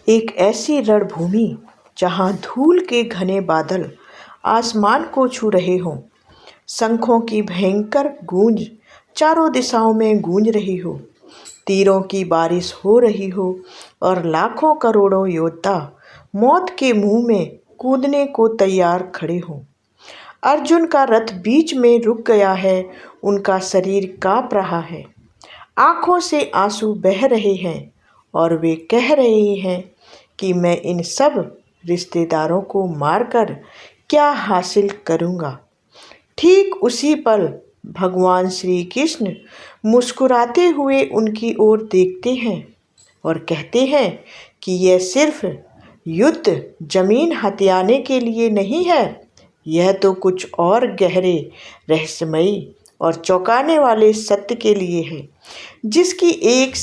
एक ऐसी रणभूमि जहाँ धूल के घने बादल आसमान को छू रहे हों, शंखों की भयंकर गूंज चारों दिशाओं में गूंज रही हो, तीरों की बारिश हो रही हो और लाखों करोड़ों योद्धा मौत के मुंह में कूदने को तैयार खड़े हों। अर्जुन का रथ बीच में रुक गया है, उनका शरीर कांप रहा है, आंखों से आंसू बह रहे हैं और वे कह रहे हैं कि मैं इन सब रिश्तेदारों को मारकर क्या हासिल करूँगा। ठीक उसी पल भगवान श्री कृष्ण मुस्कुराते हुए उनकी ओर देखते हैं और कहते हैं कि यह सिर्फ युद्ध जमीन हथियाने के लिए नहीं है, यह तो कुछ और गहरे, रहस्यमयी और चौंकाने वाले सत्य के लिए है, जिसकी एक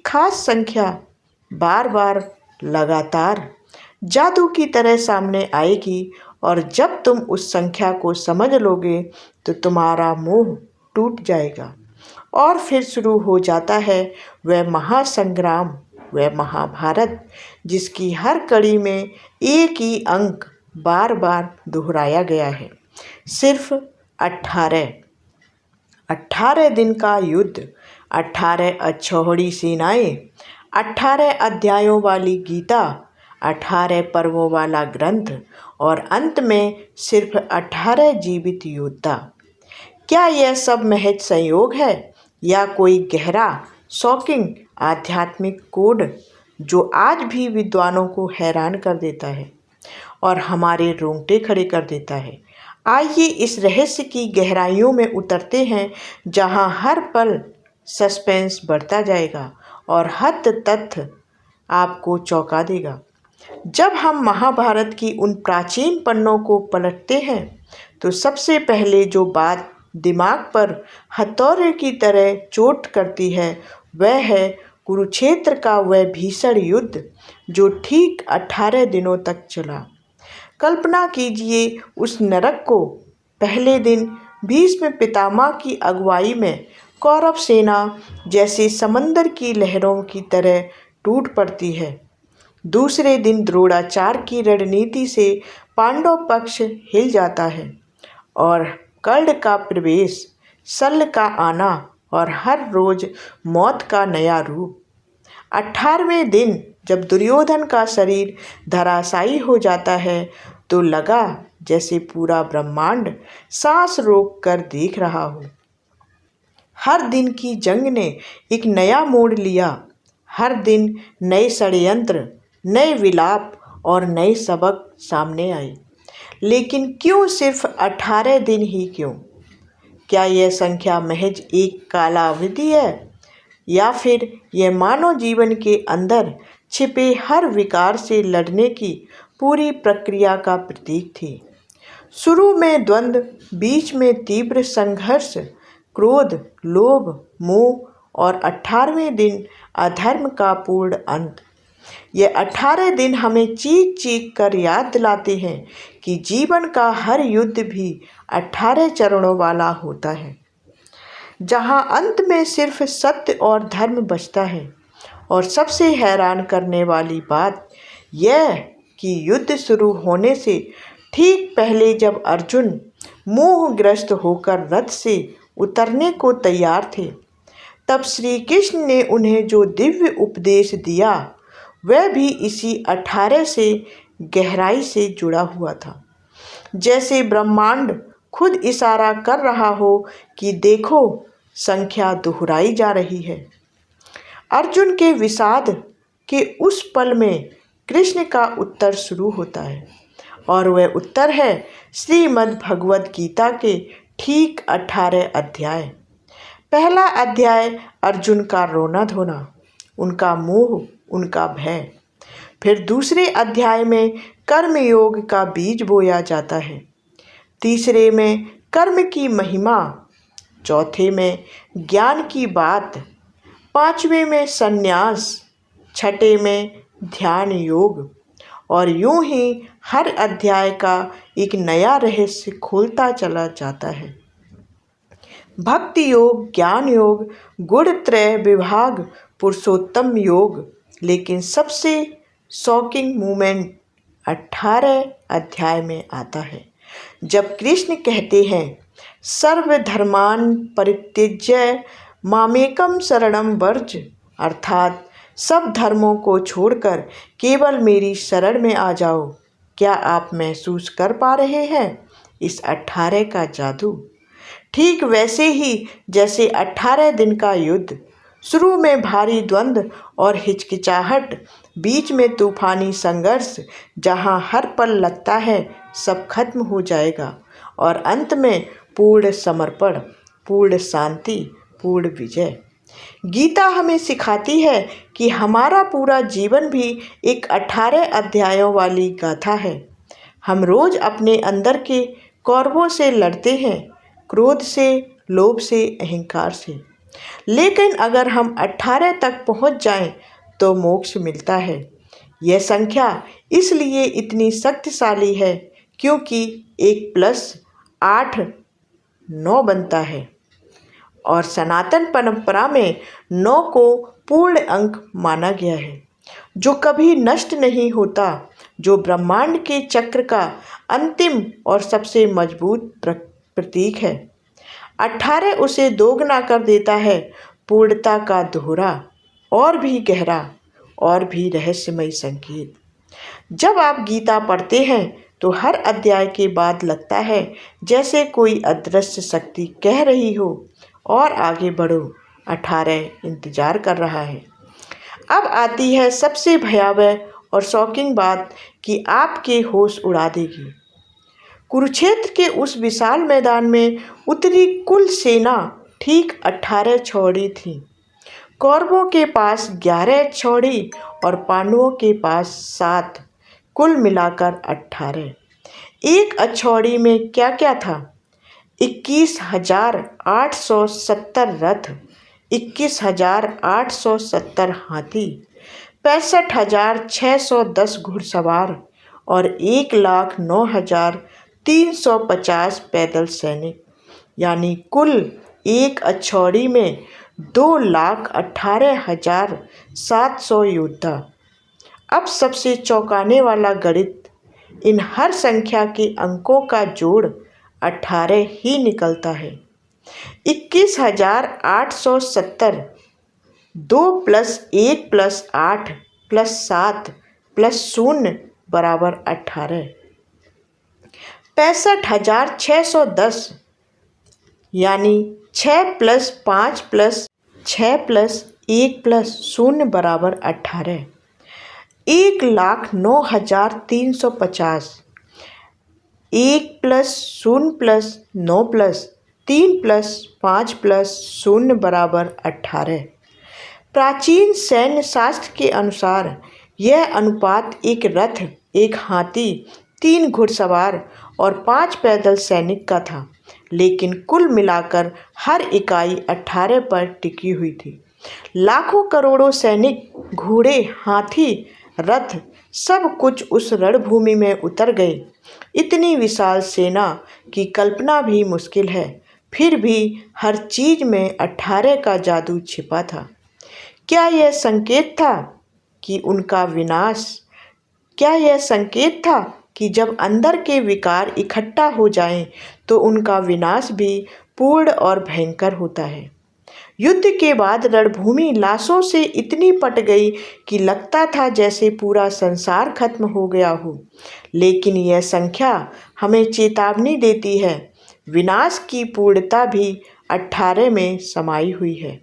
खास संख्या बार बार लगातार जादू की तरह सामने आएगी और जब तुम उस संख्या को समझ लोगे तो तुम्हारा मोह टूट जाएगा और फिर शुरू हो जाता है वह महासंग्राम, वह महाभारत, जिसकी हर कड़ी में एक ही अंक बार बार दोहराया गया है। सिर्फ 18 दिन का युद्ध, 18 अक्षौहिणी सेनाएं, 18 अध्यायों वाली गीता, 18 पर्वों वाला ग्रंथ और अंत में सिर्फ 18 जीवित योद्धा। क्या यह सब महज संयोग है या कोई गहरा, शॉकिंग आध्यात्मिक कोड जो आज भी विद्वानों को हैरान कर देता है और हमारे रोंगटे खड़े कर देता है? आइए इस रहस्य की गहराइयों में उतरते हैं, जहां हर पल सस्पेंस बढ़ता जाएगा और हर तथ्य आपको चौंका देगा। जब हम महाभारत की उन प्राचीन पन्नों को पलटते हैं तो सबसे पहले जो बात दिमाग पर हथौड़े की तरह चोट करती है वह है कुरुक्षेत्र का वह भीषण युद्ध जो ठीक 18 दिनों तक चला। कल्पना कीजिए उस नरक को। पहले दिन भीष्म पितामह की अगुवाई में कौरव सेना जैसे समंदर की लहरों की तरह टूट पड़ती है। दूसरे दिन द्रोणाचार्य की रणनीति से पांडव पक्ष हिल जाता है और कर्ण का प्रवेश, शल्य का आना और हर रोज मौत का नया रूप। 18वें दिन जब दुर्योधन का शरीर धराशायी हो जाता है तो लगा जैसे पूरा ब्रह्मांड सांस रोक कर देख रहा हो। हर दिन की जंग ने एक नया मोड़ लिया, हर दिन नए षड्यंत्र, नए विलाप और नए सबक सामने आए। लेकिन क्यों सिर्फ 18 दिन ही क्यों? क्या यह संख्या महज एक कालावधि है या फिर यह मानव जीवन के अंदर छिपे हर विकार से लड़ने की पूरी प्रक्रिया का प्रतीक थी? शुरू में द्वंद्व, बीच में तीव्र संघर्ष, क्रोध, लोभ, मोह और 18वें दिन अधर्म का पूर्ण अंत। ये 18 दिन हमें चीख चीख कर याद दिलाते हैं कि जीवन का हर युद्ध भी 18 चरणों वाला होता है, जहां अंत में सिर्फ सत्य और धर्म बचता है। और सबसे हैरान करने वाली बात यह कि युद्ध शुरू होने से ठीक पहले जब अर्जुन मोहग्रस्त होकर रथ से उतरने को तैयार थे, तब श्री कृष्ण ने उन्हें जो दिव्य उपदेश दिया वह भी इसी 18 से गहराई से जुड़ा हुआ था। जैसे ब्रह्मांड खुद इशारा कर रहा हो कि देखो, संख्या दोहराई जा रही है। अर्जुन के विषाद के उस पल में कृष्ण का उत्तर शुरू होता है और वह उत्तर है श्रीमद् भगवद गीता के ठीक 18 अध्याय। पहला अध्याय अर्जुन का रोना धोना, उनका मोह, उनका भय। फिर दूसरे अध्याय में कर्मयोग का बीज बोया जाता है, तीसरे में कर्म की महिमा, चौथे में ज्ञान की बात, पांचवें में संन्यास, छठे में ध्यान योग और यूं ही हर अध्याय का एक नया रहस्य खोलता चला जाता है। भक्ति योग, ज्ञान योग, गुण त्रय विभाग, पुरुषोत्तम योग। लेकिन सबसे शॉकिंग मोमेंट 18 अध्याय में आता है, जब कृष्ण कहते हैं सर्वधर्मान् परित्यज्य मामेकम शरणम व्रज, अर्थात सब धर्मों को छोड़कर केवल मेरी शरण में आ जाओ। क्या आप महसूस कर पा रहे हैं इस 18 का जादू? ठीक वैसे ही जैसे 18 दिन का युद्ध। शुरू में भारी द्वंद्व और हिचकिचाहट, बीच में तूफानी संघर्ष जहां हर पल लगता है सब खत्म हो जाएगा, और अंत में पूर्ण समर्पण, पूर्ण शांति, पूर्ण विजय। गीता हमें सिखाती है कि हमारा पूरा जीवन भी एक 18 अध्यायों वाली गाथा है। हम रोज अपने अंदर के कौरवों से लड़ते हैं, क्रोध से, लोभ से, अहंकार से। लेकिन अगर हम 18 तक पहुंच जाएं तो मोक्ष मिलता है। यह संख्या इसलिए इतनी शक्तिशाली है क्योंकि 1+8 9 बनता है, और सनातन परंपरा में 9 को पूर्ण अंक माना गया है, जो कभी नष्ट नहीं होता, जो ब्रह्मांड के चक्र का अंतिम और सबसे मजबूत प्रतीक है। 18 उसे दोगुना कर देता है, पूर्णता का दोहरा, और भी गहरा, और भी रहस्यमय संकेत। जब आप गीता पढ़ते हैं तो हर अध्याय के बाद लगता है जैसे कोई अदृश्य शक्ति कह रही हो, और आगे बढ़ो, 18 इंतजार कर रहा है। अब आती है सबसे भयावह और शॉकिंग बात कि आपके होश उड़ा देगी। कुरुक्षेत्र के उस विशाल मैदान में उतरी कुल सेना ठीक 18 छौड़ी थी। कौरवों के पास 11 छौड़ी और पांडवों के पास 7, कुल मिलाकर 18। एक अछौड़ी में क्या क्या था? 21,870 रथ, 21,870 हाथी, 65,610 घुड़सवार और 1,09,350 पैदल सैनिक, यानी कुल एक अछौड़ी में 2,18,700 योद्धा। अब सबसे चौंकाने वाला गणित, इन हर संख्या के अंकों का जोड़ 18 ही निकलता है। 21,870 2 + 1 + 8 + 7 + 0 बराबर 18। 65,610 यानी 6 + 5 + 6 + 1 + 0 बराबर 18। 1,09,350 1 + 0 + 9 + 3 + 5 + 0 बराबर 18। प्राचीन सैन्य शास्त्र के अनुसार यह अनुपात एक रथ, एक हाथी, 3 घुड़सवार और 5 पैदल सैनिक का था, लेकिन कुल मिलाकर हर इकाई 18 पर टिकी हुई थी। लाखों करोड़ों सैनिक, घोड़े, हाथी, रथ, सब कुछ उस रणभूमि में उतर गए। इतनी विशाल सेना की कल्पना भी मुश्किल है, फिर भी हर चीज में 18 का जादू छिपा था। क्या यह संकेत था कि उनका विनाश? क्या यह संकेत था कि जब अंदर के विकार इकट्ठा हो जाएं, तो उनका विनाश भी पूर्ण और भयंकर होता है? युद्ध के बाद रणभूमि लाशों से इतनी पट गई कि लगता था जैसे पूरा संसार खत्म हो गया हो। लेकिन यह संख्या हमें चेतावनी देती है, विनाश की पूर्णता भी 18 में समाई हुई है,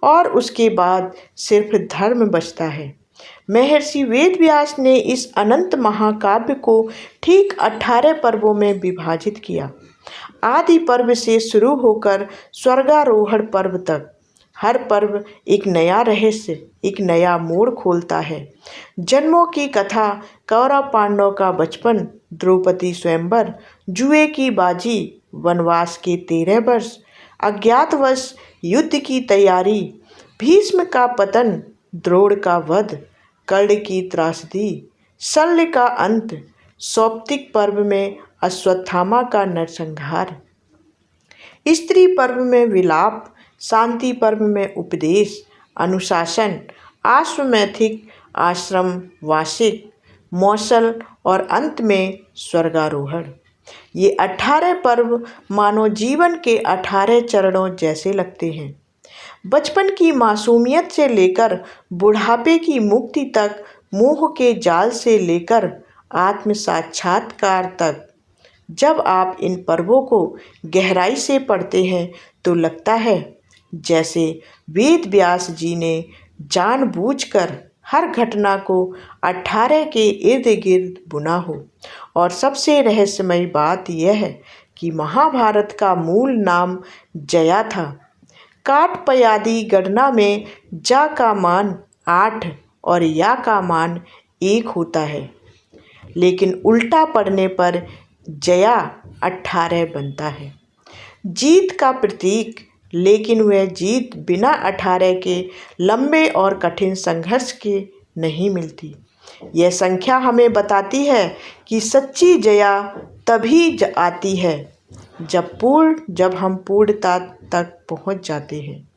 और उसके बाद सिर्फ धर्म बचता है। महर्षि वेदव्यास ने इस अनंत महाकाव्य को ठीक 18 पर्वों में विभाजित किया। आदि पर्व से शुरू होकर स्वर्गारोहण पर्व तक हर पर्व एक नया रहस्य, एक नया मोड़ खोलता है। जन्मों की कथा, कौरव पांडव का बचपन, द्रौपदी स्वयंवर, जुए की बाजी, वनवास के 13 वर्ष, अज्ञातवश युद्ध की तैयारी, भीष्म का पतन, द्रोण का वध, कर्ण की त्रासदी, शल्य का अंत, सौप्तिक पर्व में अश्वत्थामा का नरसंहार। स्त्री पर्व में विलाप, शांति पर्व में उपदेश, अनुशासन, आश्वमेधिक, आश्रम वार्षिक, मौसल और अंत में स्वर्गारोहण। ये 18 पर्व मानव जीवन के 18 चरणों जैसे लगते हैं। बचपन की मासूमियत से लेकर बुढ़ापे की मुक्ति तक, मोह के जाल से लेकर आत्म साक्षात्कार तक। जब आप इन पर्वों को गहराई से पढ़ते हैं तो लगता है जैसे वेद व्यास जी ने जानबूझकर हर घटना को 18 के इर्द गिर्द बुना हो। और सबसे रहस्यमयी बात यह है कि महाभारत का मूल नाम जया था। काटपयादी गणना में जा का मान 8 और या का मान 1 होता है, लेकिन उल्टा पढ़ने पर जया 18 बनता है। जीत का प्रतीक, लेकिन वह जीत बिना 18 के लंबे और कठिन संघर्ष के नहीं मिलती। यह संख्या हमें बताती है कि सच्ची जया तभी आती है जब हम पूर्णता तक पहुंच जाते हैं।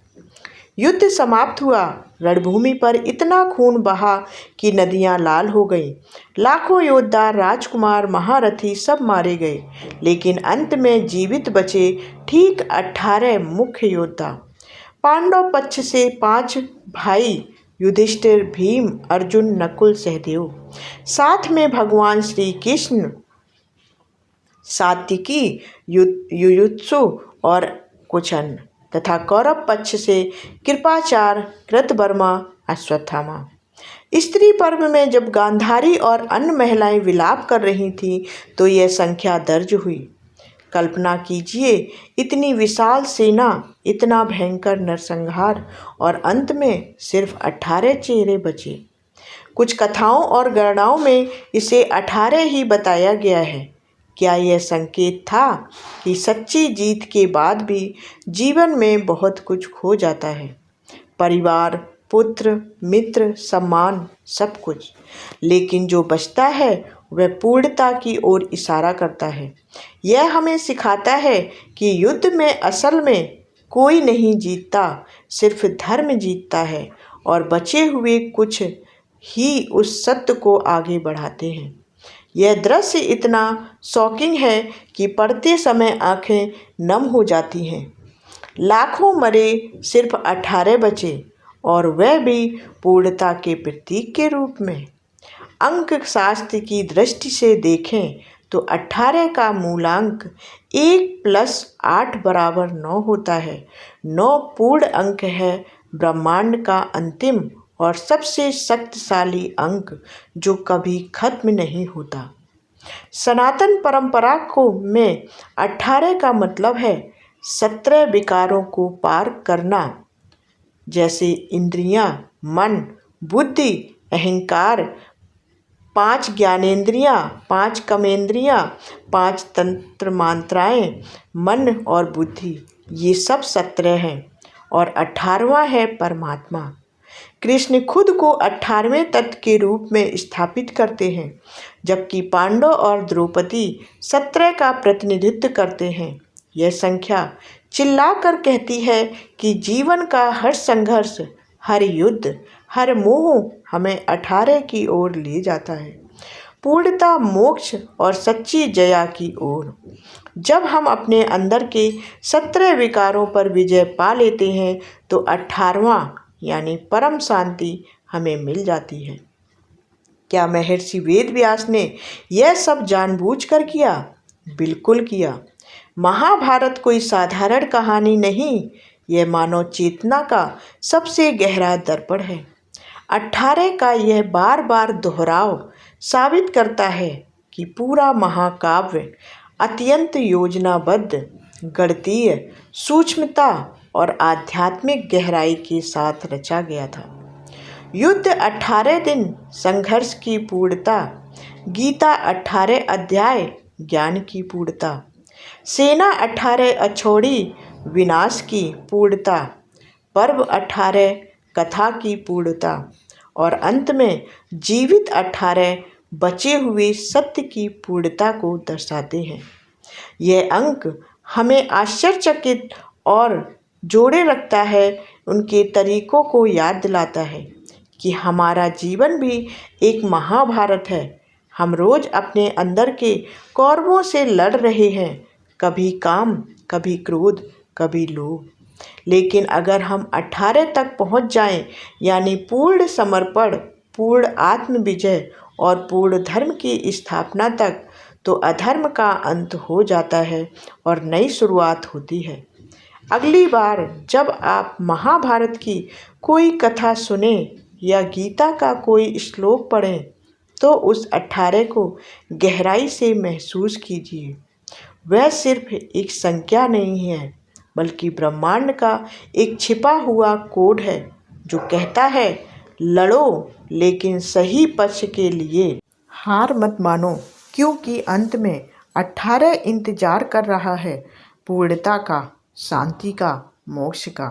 युद्ध समाप्त हुआ। रणभूमि पर इतना खून बहा कि नदियां लाल हो गईं। लाखों योद्धा, राजकुमार, महारथी सब मारे गए, लेकिन अंत में जीवित बचे ठीक 18 मुख्य योद्धा। पांडव पक्ष से 5 भाई युधिष्ठिर, भीम, अर्जुन, नकुल, सहदेव, साथ में भगवान श्री कृष्ण, सात्विकी, युयुत्सु और कुछ अन्य, तथा कौरव पक्ष से कृपाचार्य, कृतवर्मा, अश्वत्थामा। स्त्री पर्व में जब गांधारी और अन्य महिलाएं विलाप कर रही थीं तो यह संख्या दर्ज हुई। कल्पना कीजिए, इतनी विशाल सेना, इतना भयंकर नरसंहार, और अंत में सिर्फ 18 चेहरे बचे। कुछ कथाओं और गणनाओं में इसे 18 ही बताया गया है। क्या यह संकेत था कि सच्ची जीत के बाद भी जीवन में बहुत कुछ खो जाता है? परिवार, पुत्र, मित्र, सम्मान, सब कुछ, लेकिन जो बचता है वह पूर्णता की ओर इशारा करता है। यह हमें सिखाता है कि युद्ध में असल में कोई नहीं जीतता, सिर्फ धर्म जीतता है, और बचे हुए कुछ ही उस सत्य को आगे बढ़ाते हैं। यह दृश्य इतना शॉकिंग है कि पढ़ते समय आंखें नम हो जाती हैं। लाखों मरे, सिर्फ 18 बचे, और वह भी पूर्णता के प्रतीक के रूप में। अंक शास्त्र की दृष्टि से देखें तो 18 का मूलांक 1 + 8 = 9 होता है। 9 पूर्ण अंक है, ब्रह्मांड का अंतिम और सबसे शक्तिशाली अंक, जो कभी खत्म नहीं होता। सनातन परंपरा में 18 का मतलब है 17 विकारों को पार करना, जैसे इंद्रियां, मन, बुद्धि, अहंकार, 5 ज्ञानेंद्रियां, 5 कर्मेंद्रियां, 5 तंत्र मात्राएं, मन और बुद्धि, ये सब 17 हैं, और 18वां है परमात्मा। कृष्ण खुद को 18वें तत्व के रूप में स्थापित करते हैं, जबकि पांडव और द्रौपदी 17 का प्रतिनिधित्व करते हैं। यह संख्या चिल्लाकर कहती है कि जीवन का हर संघर्ष, हर युद्ध, हर मोह हमें 18 की ओर ले जाता है, पूर्णता, मोक्ष और सच्ची जया की ओर। जब हम अपने अंदर के 17 विकारों पर विजय पा लेते हैं तो 18वां यानी परम शांति हमें मिल जाती है। क्या महर्षि वेद व्यास ने यह सब जानबूझकर किया? बिल्कुल किया। महाभारत कोई साधारण कहानी नहीं, यह मानव चेतना का सबसे गहरा दर्पण है। 18 का यह बार बार दोहराव साबित करता है कि पूरा महाकाव्य अत्यंत योजनाबद्ध, गणितीय सूक्ष्मता और आध्यात्मिक गहराई के साथ रचा गया था। युद्ध 18 दिन, संघर्ष की पूर्णता। गीता 18 अध्याय, ज्ञान की पूर्णता। सेना 18 अछोड़ी, विनाश की पूर्णता। पर्व 18 कथा की पूर्णता। और अंत में जीवित 18 बचे हुए सत्य की पूर्णता को दर्शाते हैं। यह अंक हमें आश्चर्यचकित और जोड़े रखता है, उनके तरीकों को याद दिलाता है कि हमारा जीवन भी एक महाभारत है। हम रोज अपने अंदर के कौरवों से लड़ रहे हैं, कभी काम, कभी क्रोध, कभी लोभ। लेकिन अगर हम 18 तक पहुंच जाएं, यानी पूर्ण समर्पण, पूर्ण आत्म विजय और पूर्ण धर्म की स्थापना तक, तो अधर्म का अंत हो जाता है और नई शुरुआत होती है। अगली बार जब आप महाभारत की कोई कथा सुने या गीता का कोई श्लोक पढ़ें, तो उस 18 को गहराई से महसूस कीजिए। वह सिर्फ एक संख्या नहीं है, बल्कि ब्रह्मांड का एक छिपा हुआ कोड है जो कहता है, लड़ो लेकिन सही पक्ष के लिए। हार मत मानो, क्योंकि अंत में 18 इंतजार कर रहा है, पूर्णता का, शांति का, मोक्ष का।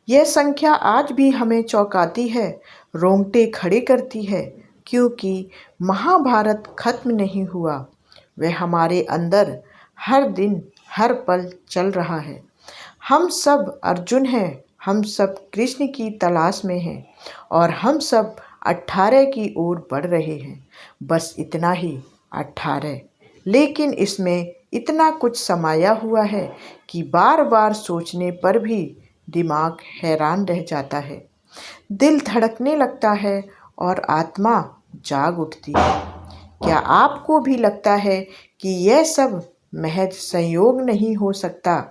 यह संख्या आज भी हमें चौंकाती है, रोंगटे खड़े करती है, क्योंकि महाभारत खत्म नहीं हुआ। वह हमारे अंदर हर दिन, हर पल चल रहा है। हम सब अर्जुन हैं, हम सब कृष्ण की तलाश में हैं और हम सब 18 की ओर बढ़ रहे हैं। बस इतना ही, 18। लेकिन इसमें इतना कुछ समाया हुआ है कि बार बार सोचने पर भी दिमाग हैरान रह जाता है, दिल धड़कने लगता है और आत्मा जाग उठती है। क्या आपको भी लगता है कि यह सब महज संयोग नहीं हो सकता,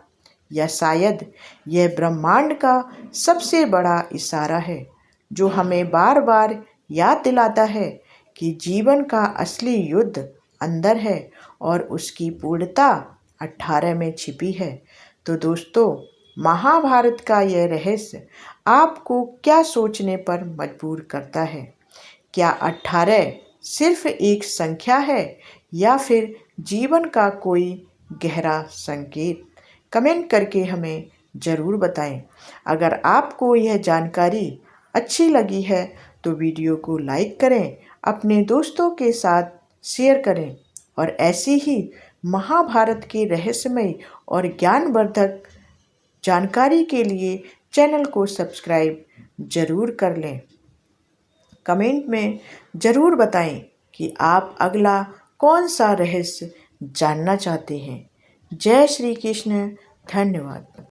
या शायद यह ब्रह्मांड का सबसे बड़ा इशारा है, जो हमें बार बार याद दिलाता है कि जीवन का असली युद्ध अंदर है और उसकी पूर्णता 18 में छिपी है। तो दोस्तों, महाभारत का यह रहस्य आपको क्या सोचने पर मजबूर करता है? क्या 18 सिर्फ एक संख्या है या फिर जीवन का कोई गहरा संकेत? कमेंट करके हमें ज़रूर बताएं। अगर आपको यह जानकारी अच्छी लगी है तो वीडियो को लाइक करें, अपने दोस्तों के साथ शेयर करें और ऐसी ही महाभारत के रहस्यमय और ज्ञानवर्धक जानकारी के लिए चैनल को सब्सक्राइब ज़रूर कर लें। कमेंट में ज़रूर बताएं कि आप अगला कौन सा रहस्य जानना चाहते हैं। जय श्री कृष्ण। धन्यवाद।